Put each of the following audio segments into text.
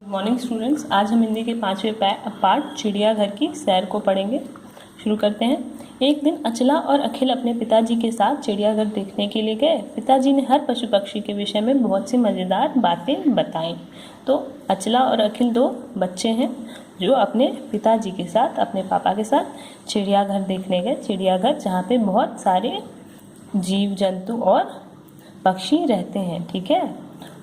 Morning students, आज हम हिंदी के 5वें पार्ट चिड़ियाघर की सैर को पढ़ेंगे। शुरू करते हैं। एक दिन अचला और अखिल अपने पिताजी के साथ चिड़ियाघर देखने के लिए गए। पिताजी ने हर पशु पक्षी के विषय में बहुत सी मज़ेदार बातें बताईं। तो अचला और अखिल दो बच्चे हैं जो अपने पिताजी के साथ, अपने पापा के साथ चिड़ियाघर देखने गए। चिड़ियाघर जहाँ पे बहुत सारे जीव जंतु और पक्षी रहते हैं, ठीक है।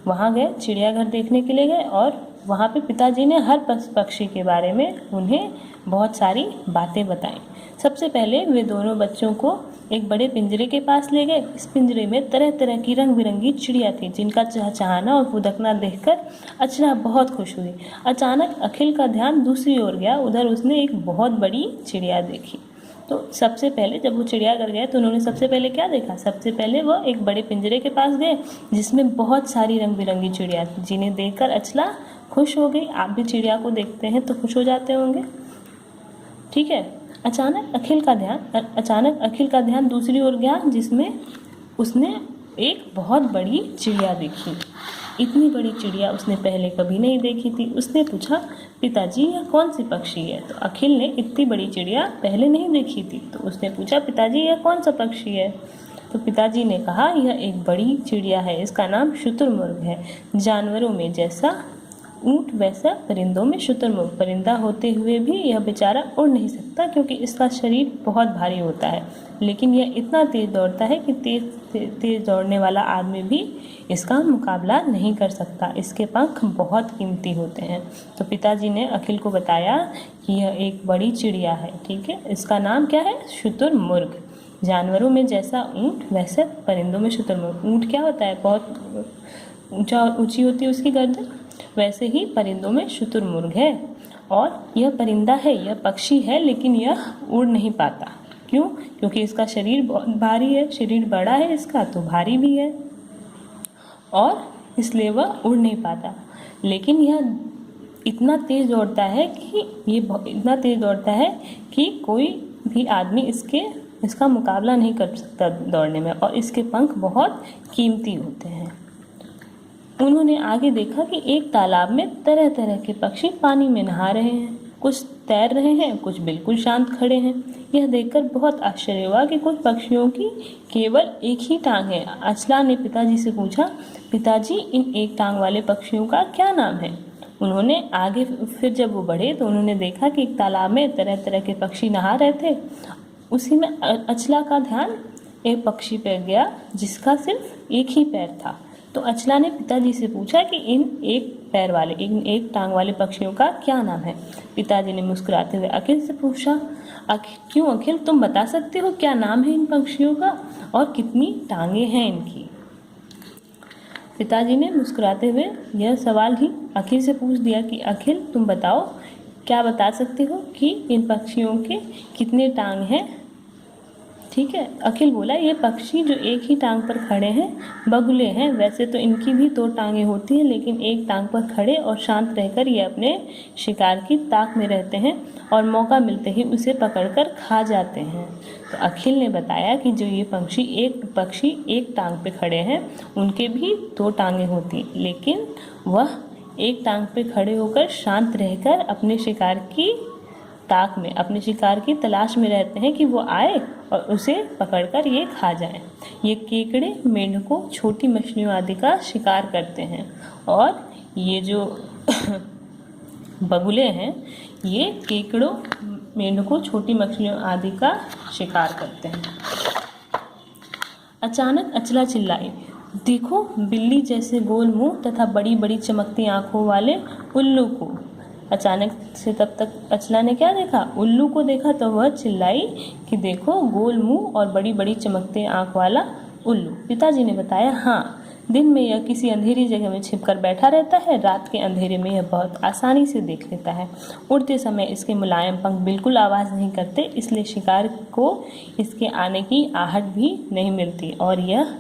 वहाँ गए, चिड़ियाघर देखने के लिए गए और वहाँ पे पिताजी ने हर पक्षी के बारे में उन्हें बहुत सारी बातें बताईं। सबसे पहले वे दोनों बच्चों को एक बड़े पिंजरे के पास ले गए। इस पिंजरे में तरह तरह की रंग बिरंगी चिड़िया थी, जिनका चहचहाना और फुदकना देखकर अचला बहुत खुश हुई। अचानक अखिल का ध्यान दूसरी ओर गया। उधर उसने एक बहुत बड़ी चिड़िया देखी। तो सबसे पहले जब वो चिड़ियाघर गए तो उन्होंने सबसे पहले क्या देखा? सबसे पहले वो एक बड़े पिंजरे के पास गए जिसमें बहुत सारी रंग बिरंगी चिड़िया थी, जिन्हें देखकर अचला खुश हो गई। आप भी चिड़िया को देखते हैं तो खुश हो जाते होंगे, ठीक है। अचानक अखिल का ध्यान दूसरी ओर गया जिसमें उसने एक बहुत बड़ी चिड़िया देखी। इतनी बड़ी चिड़िया उसने पहले कभी नहीं देखी थी। उसने पूछा, पिताजी यह कौन सी पक्षी है? तो अखिल ने इतनी बड़ी चिड़िया पहले नहीं देखी थी, तो उसने पूछा, पिताजी यह कौन सा पक्षी है? तो पिताजी ने कहा, यह एक बड़ी चिड़िया है, इसका नाम शुतुरमुर्ग है। जानवरों में जैसा ऊंट वैसा परिंदों में शुतुरमुर्ग। परिंदा होते हुए भी यह बेचारा उड़ नहीं सकता क्योंकि इसका शरीर बहुत भारी होता है, लेकिन यह इतना तेज दौड़ता है कि तेज दौड़ने वाला आदमी भी इसका मुकाबला नहीं कर सकता। इसके पंख बहुत कीमती होते हैं। तो पिताजी ने अखिल को बताया कि यह एक बड़ी चिड़िया है, ठीक है। इसका नाम क्या है? शुतुरमुर्ग। जानवरों में जैसा ऊंट वैसे परिंदों में शुतुरमुर्ग। ऊंट क्या होता है? बहुत ऊंची होती है उसकी गर्दन, वैसे ही परिंदों में शुतुरमुर्ग है। और यह परिंदा है, यह पक्षी है, लेकिन यह उड़ नहीं पाता। क्यों? क्योंकि इसका शरीर बहुत भारी है। शरीर बड़ा है इसका तो भारी भी है और इसलिए वह उड़ नहीं पाता। लेकिन यह इतना तेज दौड़ता है कि कोई भी आदमी इसका मुकाबला नहीं कर सकता दौड़ने में, और इसके पंख बहुत कीमती होते हैं। उन्होंने आगे देखा कि एक तालाब में तरह तरह के पक्षी पानी में नहा रहे हैं। कुछ तैर रहे हैं, कुछ बिल्कुल शांत खड़े हैं। यह देखकर बहुत आश्चर्य हुआ कि कुछ पक्षियों की केवल एक ही टांग है। अचला ने पिताजी से पूछा, पिताजी इन एक टांग वाले पक्षियों का क्या नाम है? उन्होंने आगे फिर जब वो बढ़े तो उन्होंने देखा कि एक तालाब में तरह तरह के पक्षी नहा रहे थे। उसी में अचला का ध्यान एक पक्षी पर गया जिसका सिर्फ एक ही पैर था। तो अचला ने पिताजी से पूछा कि इन एक टांग वाले पक्षियों का क्या नाम है? पिताजी ने मुस्कुराते हुए अखिल से पूछा, क्यों अखिल, तुम बता सकते हो क्या नाम है इन पक्षियों का और कितनी टांगे हैं इनकी? पिताजी ने मुस्कुराते हुए यह सवाल ही अखिल से पूछ दिया कि अखिल, तुम बताओ, क्या बता सकते हो कि इन पक्षियों के कितने टांग हैं? ठीक है। अखिल बोला, ये पक्षी जो एक ही टांग पर खड़े हैं बगुले हैं। वैसे तो इनकी भी 2 टांगें होती हैं, लेकिन एक टांग पर खड़े और शांत रहकर ये अपने शिकार की ताक में रहते हैं और मौका मिलते ही उसे पकड़कर खा जाते हैं। तो अखिल ने बताया कि जो ये पक्षी एक टांग पे खड़े हैं उनके भी 2 टांगें होती, लेकिन वह एक टांग पे खड़े होकर शांत रहकर अपने शिकार की तलाश में रहते हैं कि वो आए और उसे पकड़कर ये खा जाए। ये केकड़े, मेंढकों, छोटी मछलियों आदि का शिकार करते हैं, और ये जो बगुले हैं ये केकड़ों, मेंढकों, छोटी मछलियों आदि का शिकार करते हैं। अचानक अचला चिल्लाई, देखो बिल्ली जैसे गोल मुंह तथा बड़ी बड़ी चमकती आंखों वाले उल्लू को। अचानक से तब तक अचला ने क्या देखा? उल्लू को देखा। तो वह चिल्लाई कि देखो गोल मुंह और बड़ी बड़ी चमकते आंख वाला उल्लू। पिताजी ने बताया, हाँ, दिन में यह किसी अंधेरी जगह में छिपकर बैठा रहता है, रात के अंधेरे में यह बहुत आसानी से देख लेता है। उड़ते समय इसके मुलायम पंख बिल्कुल आवाज़ नहीं करते, इसलिए शिकार को इसके आने की आहट भी नहीं मिलती और यह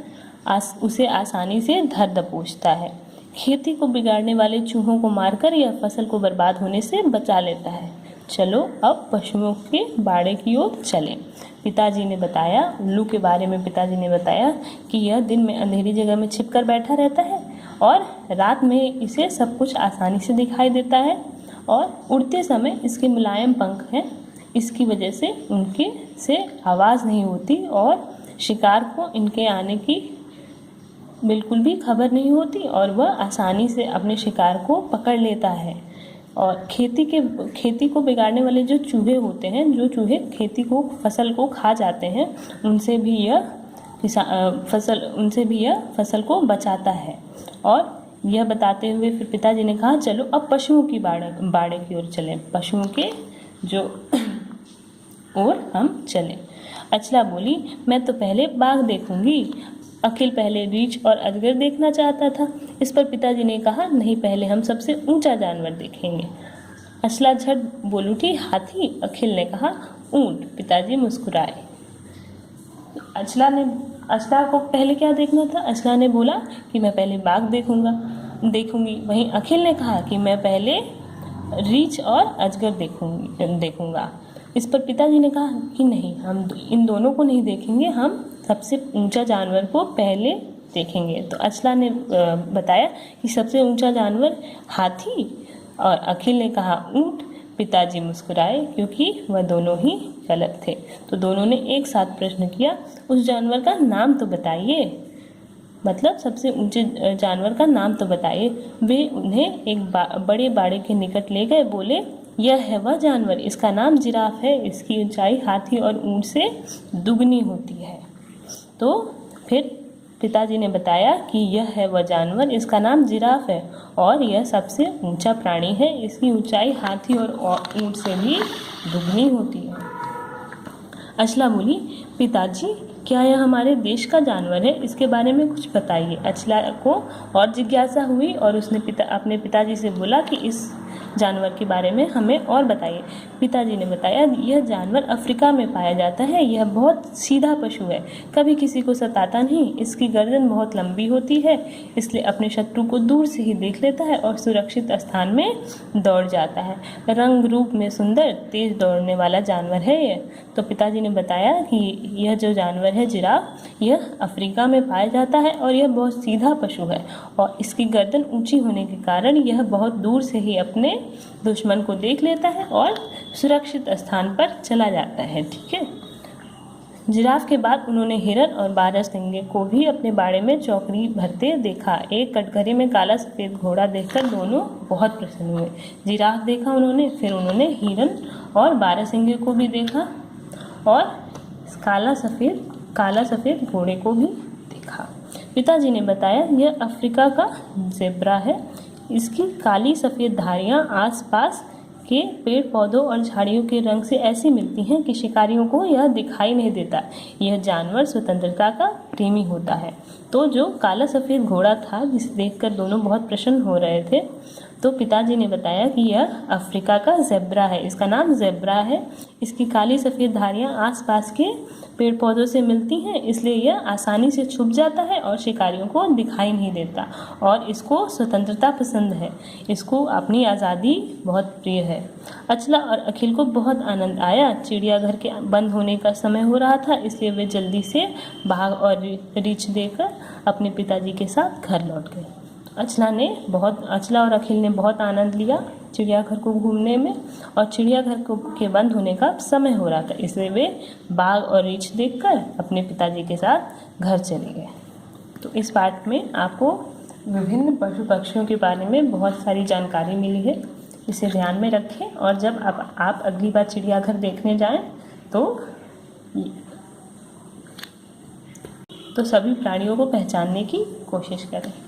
उसे आसानी से धर दबोचता है। खेती को बिगाड़ने वाले चूहों को मारकर यह फसल को बर्बाद होने से बचा लेता है। चलो अब पशुओं के बाड़े की ओर चलें। पिताजी ने बताया, उल्लू के बारे में पिताजी ने बताया कि यह दिन में अंधेरी जगह में छिपकर बैठा रहता है और रात में इसे सब कुछ आसानी से दिखाई देता है और उड़ते समय इसके मुलायम पंख हैं, इसकी वजह से उनके से आवाज़ नहीं होती और शिकार को इनके आने की बिल्कुल भी खबर नहीं होती और वह आसानी से अपने शिकार को पकड़ लेता है। और खेती को बिगाड़ने वाले जो चूहे होते हैं, जो चूहे फसल को खा जाते हैं, उनसे भी यह फसल को बचाता है। और यह बताते हुए फिर पिताजी ने कहा, चलो अब पशुओं की बाड़े की ओर चलें, पशुओं के जो ओर हम चलें। अचला बोली, मैं तो पहले बाघ देखूंगी। अखिल पहले रीछ और अजगर देखना चाहता था। इस पर पिताजी ने कहा, नहीं, पहले हम सबसे ऊंचा जानवर देखेंगे। अचला झट बोल उठी, हाथी। अखिल ने कहा, ऊंट। पिताजी मुस्कुराए। अचला को पहले क्या देखना था? अचला ने बोला कि मैं पहले बाघ देखूंगी। वहीं अखिल ने कहा कि मैं पहले रीछ और अजगर देखूंगा। इस पर पिताजी ने कहा कि नहीं, हम इन दोनों को नहीं देखेंगे, हम सबसे ऊंचा जानवर को पहले देखेंगे। तो अचला ने बताया कि सबसे ऊंचा जानवर हाथी और अखिल ने कहा ऊंट। पिताजी मुस्कुराए क्योंकि वह दोनों ही गलत थे। तो दोनों ने एक साथ प्रश्न किया, उस जानवर का नाम तो बताइए, मतलब सबसे ऊंचे जानवर का नाम तो बताइए। वे उन्हें एक बड़े बाड़े के निकट ले गए, बोले, यह है वह जानवर, इसका नाम जिराफ है। इसकी ऊंचाई हाथी और ऊंट से दुगनी होती है। तो फिर पिताजी ने बताया कि यह है वह जानवर, इसका नाम जिराफ है और यह सबसे ऊंचा प्राणी है। इसकी ऊंचाई हाथी और ऊंट से भी दुगनी होती है। अचला बोली, पिताजी, क्या यह हमारे देश का जानवर है? इसके बारे में कुछ बताइए। अचला को और जिज्ञासा हुई और उसने अपने पिताजी से बोला कि इस जानवर के बारे में हमें और बताइए। पिताजी ने बताया, यह जानवर अफ्रीका में पाया जाता है। यह बहुत सीधा पशु है, कभी किसी को सताता नहीं। इसकी गर्दन बहुत लंबी होती है, इसलिए अपने शत्रु को दूर से ही देख लेता है और सुरक्षित स्थान में दौड़ जाता है। रंग रूप में सुंदर, तेज दौड़ने वाला जानवर है यह। तो पिताजी ने बताया कि यह जो जानवर है जिराफ, यह अफ्रीका में पाया जाता है और यह बहुत सीधा पशु है और इसकी गर्दन ऊंची होने के कारण यह बहुत दूर से ही अपने दुश्मन को देख लेता है और सुरक्षित स्थान पर चला जाता है। ठीक है। जिराफ के बाद उन्होंने हिरन और बारहसिंगे को भी अपने बाड़े में चौकड़ी भरते देखा। एक कटघरे में काला सफ़ेद घोड़ा देखकर दोनों बहुत प्रसन्न हुए। जिराफ देखा उन्होंने, फिर उन्होंने हिरन और बारहसिंगे को भी देखा और काला सफ़ेद घोड़े को भी देखा। पिताजी ने बताया, यह अफ्रीका का ज़ेब्रा है। इसकी काली सफ़ेद धारियाँ आसपास के पेड़ पौधों और झाड़ियों के रंग से ऐसी मिलती हैं कि शिकारियों को यह दिखाई नहीं देता। यह जानवर स्वतंत्रता का प्रेमी होता है। तो जो काला सफ़ेद घोड़ा था, जिसे देखकर दोनों बहुत प्रसन्न हो रहे थे, तो पिताजी ने बताया कि यह अफ्रीका का ज़ेब्रा है। इसका नाम ज़ेब्रा है। इसकी काली सफ़ेद धारियाँ आसपास के पेड़ पौधों से मिलती हैं, इसलिए यह आसानी से छुप जाता है और शिकारियों को दिखाई नहीं देता और इसको स्वतंत्रता पसंद है। इसको अपनी आज़ादी बहुत प्रिय है। अचला और अखिल को बहुत आनंद आया। चिड़ियाघर के बंद होने का समय हो रहा था, इसलिए वे जल्दी से बाघ और रीछ देकर अपने पिताजी के साथ घर लौट गए। अचला और अखिल ने बहुत आनंद लिया चिड़ियाघर को घूमने में और चिड़ियाघर के बंद होने का समय हो रहा था, इसलिए वे बाघ और रीछ देखकर अपने पिताजी के साथ घर चले गए। तो इस पाठ में आपको विभिन्न पशु पक्षियों के बारे में बहुत सारी जानकारी मिली है। इसे ध्यान में रखें और जब आप अगली बार चिड़ियाघर देखने जाएं तो सभी प्राणियों को पहचानने की कोशिश करें।